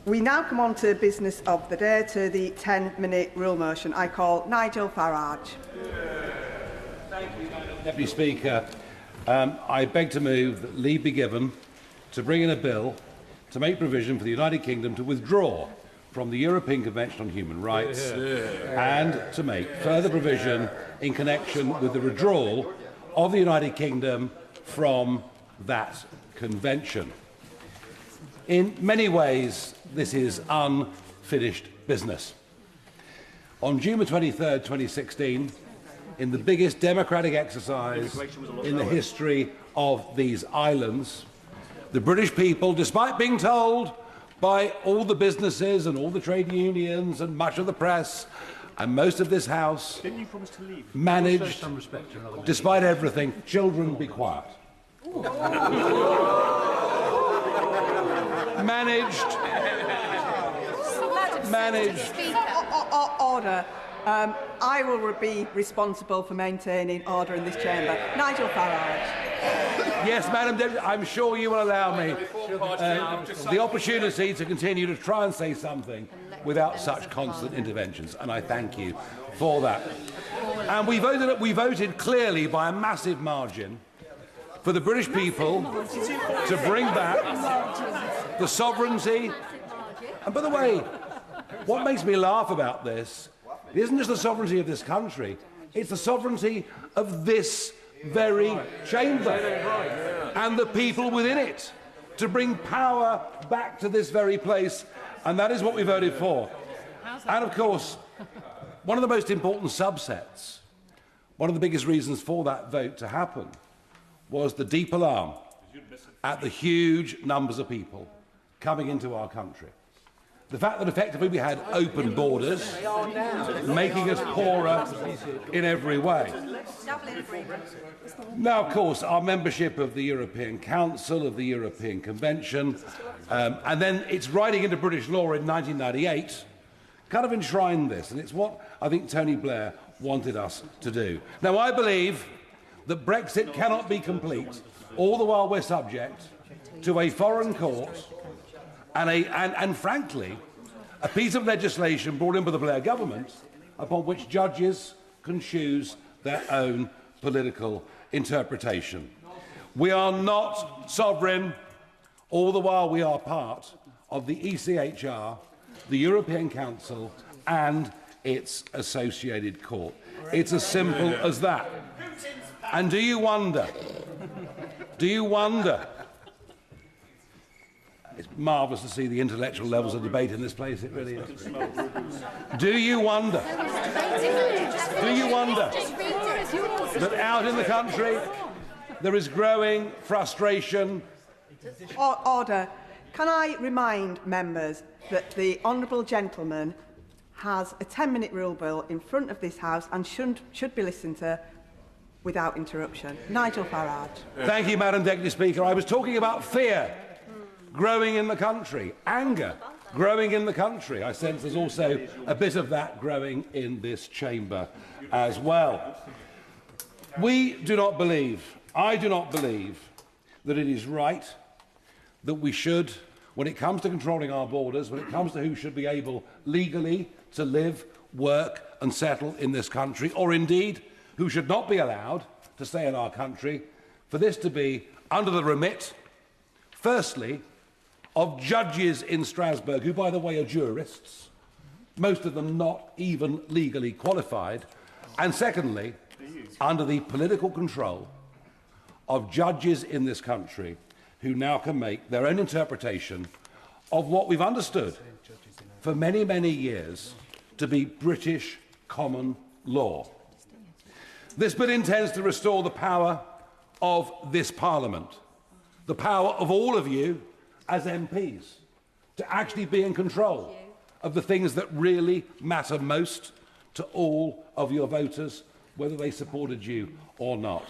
We now come on to business of the day, to the 10-minute rule motion. I call Nigel Farage. Thank you, Deputy Speaker. I beg to move that leave be given to bring in a bill to make provision for the United Kingdom to withdraw from the European Convention on Human Rights and to make further provision in connection with the withdrawal of the United Kingdom from that convention. In many ways, this is unfinished business. On June 23, 2016, in the biggest democratic exercise in the history of these islands, the British people, despite being told by all the businesses and all the trade unions and much of the press and most of this House, managed, despite everything, children be quiet. managed. Order. I will be responsible for maintaining order in this chamber. Nigel Farage. Yes, Madam Deputy, I'm sure you will allow me the opportunity to continue to try and say something without such constant interventions, and I thank you for that. And we voted clearly by a massive margin for the British people to bring back the sovereignty. And by the way, what makes me laugh about this isn't just the sovereignty of this country, it's the sovereignty of this very chamber and the people within it, to bring power back to this very place, and that is what we voted for. And of course, one of the most important subsets, one of the biggest reasons for that vote to happen, was the deep alarm at the huge numbers of people coming into our country. The fact that effectively we had open borders, making us poorer in every way. Now, of course, our membership of the European Council, of the European Convention, and then its writing into British law in 1998 kind of enshrined this, and it's what I think Tony Blair wanted us to do. Now, I believe that Brexit cannot be complete all the while we're subject to a foreign court and frankly, a piece of legislation brought in by the Blair government upon which judges can choose their own political interpretation. We are not sovereign all the while we are part of the ECHR, the European Council and its associated court. It's as simple as that. And do you wonder, it's marvellous to see the intellectual levels of debate in this place, it really is. Do you wonder that out in the country there is growing frustration? Order. Can I remind members that the honourable gentleman has a 10-minute rule bill in front of this House and should be listened to without interruption. Nigel Farage. Thank you, Madam Deputy Speaker. I was talking about fear growing in the country, anger growing in the country. I sense there's also a bit of that growing in this chamber as well. I do not believe that it is right that we should, when it comes to controlling our borders, when it comes to who should be able legally to live, work and settle in this country, or indeed who should not be allowed to stay in our country, for this to be under the remit, firstly, of judges in Strasbourg, who, by the way, are jurists, most of them not even legally qualified, and secondly, under the political control of judges in this country who now can make their own interpretation of what we've understood for many, many years to be British common law. This bill intends to restore the power of this Parliament, the power of all of you as MPs, to actually be in control of the things that really matter most to all of your voters, whether they supported you or not.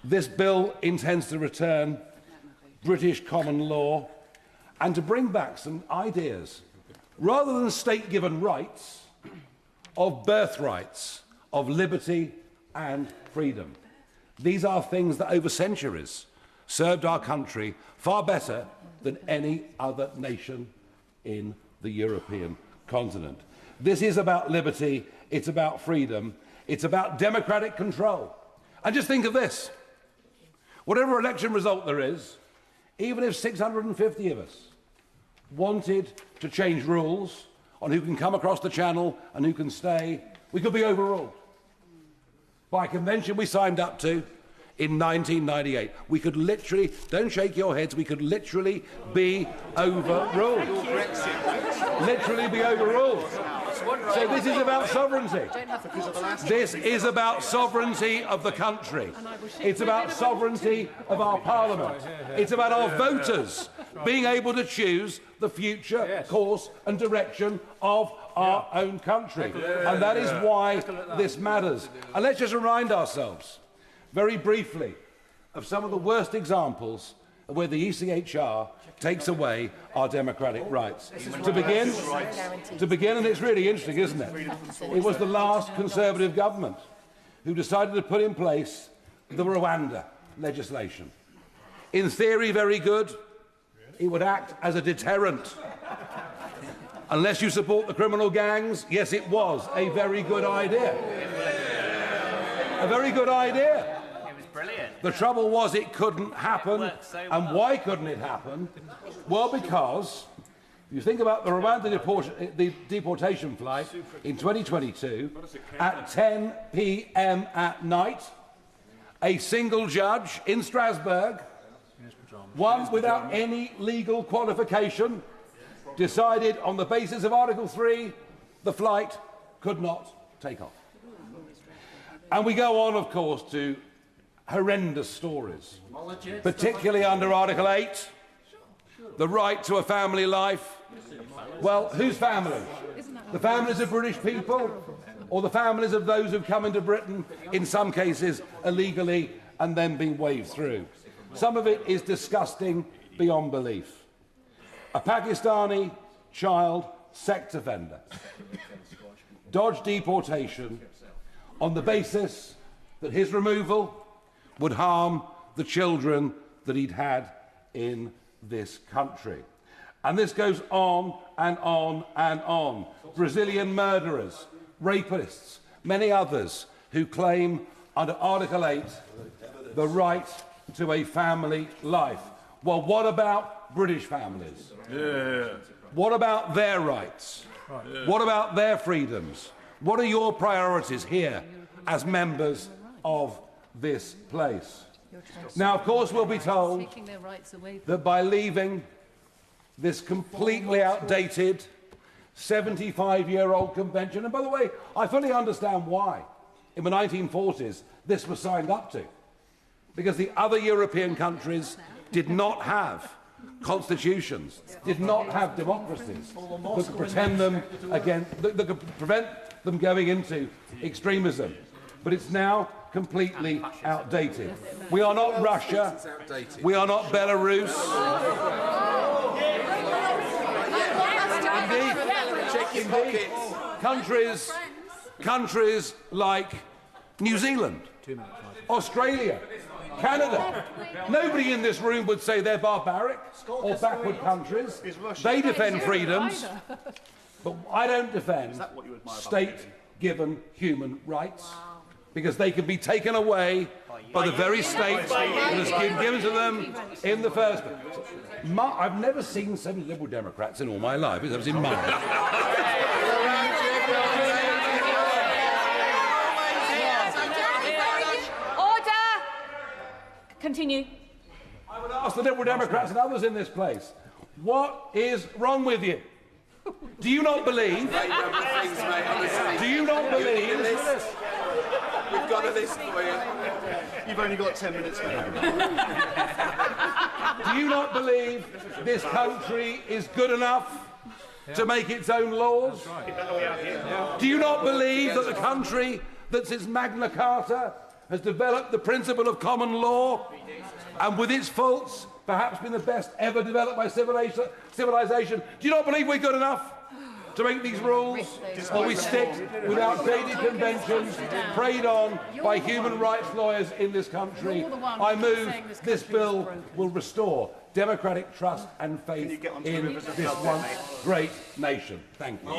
This bill intends to return British common law and to bring back some ideas, rather than state-given rights, of birthrights, of liberty and freedom. These are things that over centuries served our country far better than any other nation in the European continent. This is about liberty, it's about freedom, it's about democratic control. And just think of this. Whatever election result there is, even if 650 of us wanted to change rules on who can come across the channel and who can stay, we could be overruled by a convention we signed up to in 1998. We could literally, don't shake your heads, we could literally be overruled. Literally be overruled. So this is about sovereignty. This is about sovereignty of the country. It's about sovereignty of our parliament. It's about our voters being able to choose the future course and direction of our own country. And that is why this matters. And let's just remind ourselves, very briefly, of some of the worst examples of where the ECHR takes away our democratic rights. To begin, and it's really interesting, isn't it? It was the last Conservative government who decided to put in place the Rwanda legislation. In theory, very good. It would act as a deterrent. Unless you support the criminal gangs, yes, it was a very good idea. A very good idea. Brilliant. The trouble was it couldn't happen. And why couldn't it happen? Well, because if you think about the Rwanda deportation flight in 2022, at 10 p.m. at night, a single judge in Strasbourg, one without any legal qualification, decided on the basis of Article 3, the flight could not take off. And we go on, of course, to horrendous stories, particularly under Article 8, the right to a family life. Well, whose family? The families of British people, or the families of those who've come into Britain, in some cases illegally, and then been waved through? Some of it is disgusting beyond belief. A Pakistani child sex offender dodged deportation on the basis that his removal would harm the children that he'd had in this country. And this goes on and on and on. Brazilian murderers, rapists, many others who claim under Article 8 the right to a family life. Well, what about British families? What about their rights? What about their freedoms? What are your priorities here as members of this place? Now, of course, we'll be told that by leaving this completely outdated 75-year-old convention, and by the way, I fully understand why in the 1940s this was signed up to, because the other European countries did not have constitutions, did not have democracies that could pretend them that could prevent them going into extremism. But it's now completely outdated. We are not Russia. We are not Belarus. Indeed, countries like New Zealand, Australia, Canada. Nobody in this room would say they're barbaric or backward countries. They defend freedoms. But I don't defend state-given human rights, because they can be taken away by the very state that has been given to them in the first place. I've never seen so many Liberal Democrats in all my life as I was in Mars. Order! Continue. I would ask the Liberal Democrats and others in this place, what is wrong with you? Do you not believe? Do you not believe? We've got a list for you. You've only got 10 minutes. Do you not believe this country is good enough to make its own laws? Do you not believe that the country that since Magna Carta has developed the principle of common law, and with its faults perhaps been the best ever developed by civilization, do you not believe we're good enough to make these rules? Or we stick with outdated conventions preyed on by human rights lawyers in this country? I move this bill will restore democratic trust and faith get onto the in rivers of this blood, once mate? great nation. Thank you.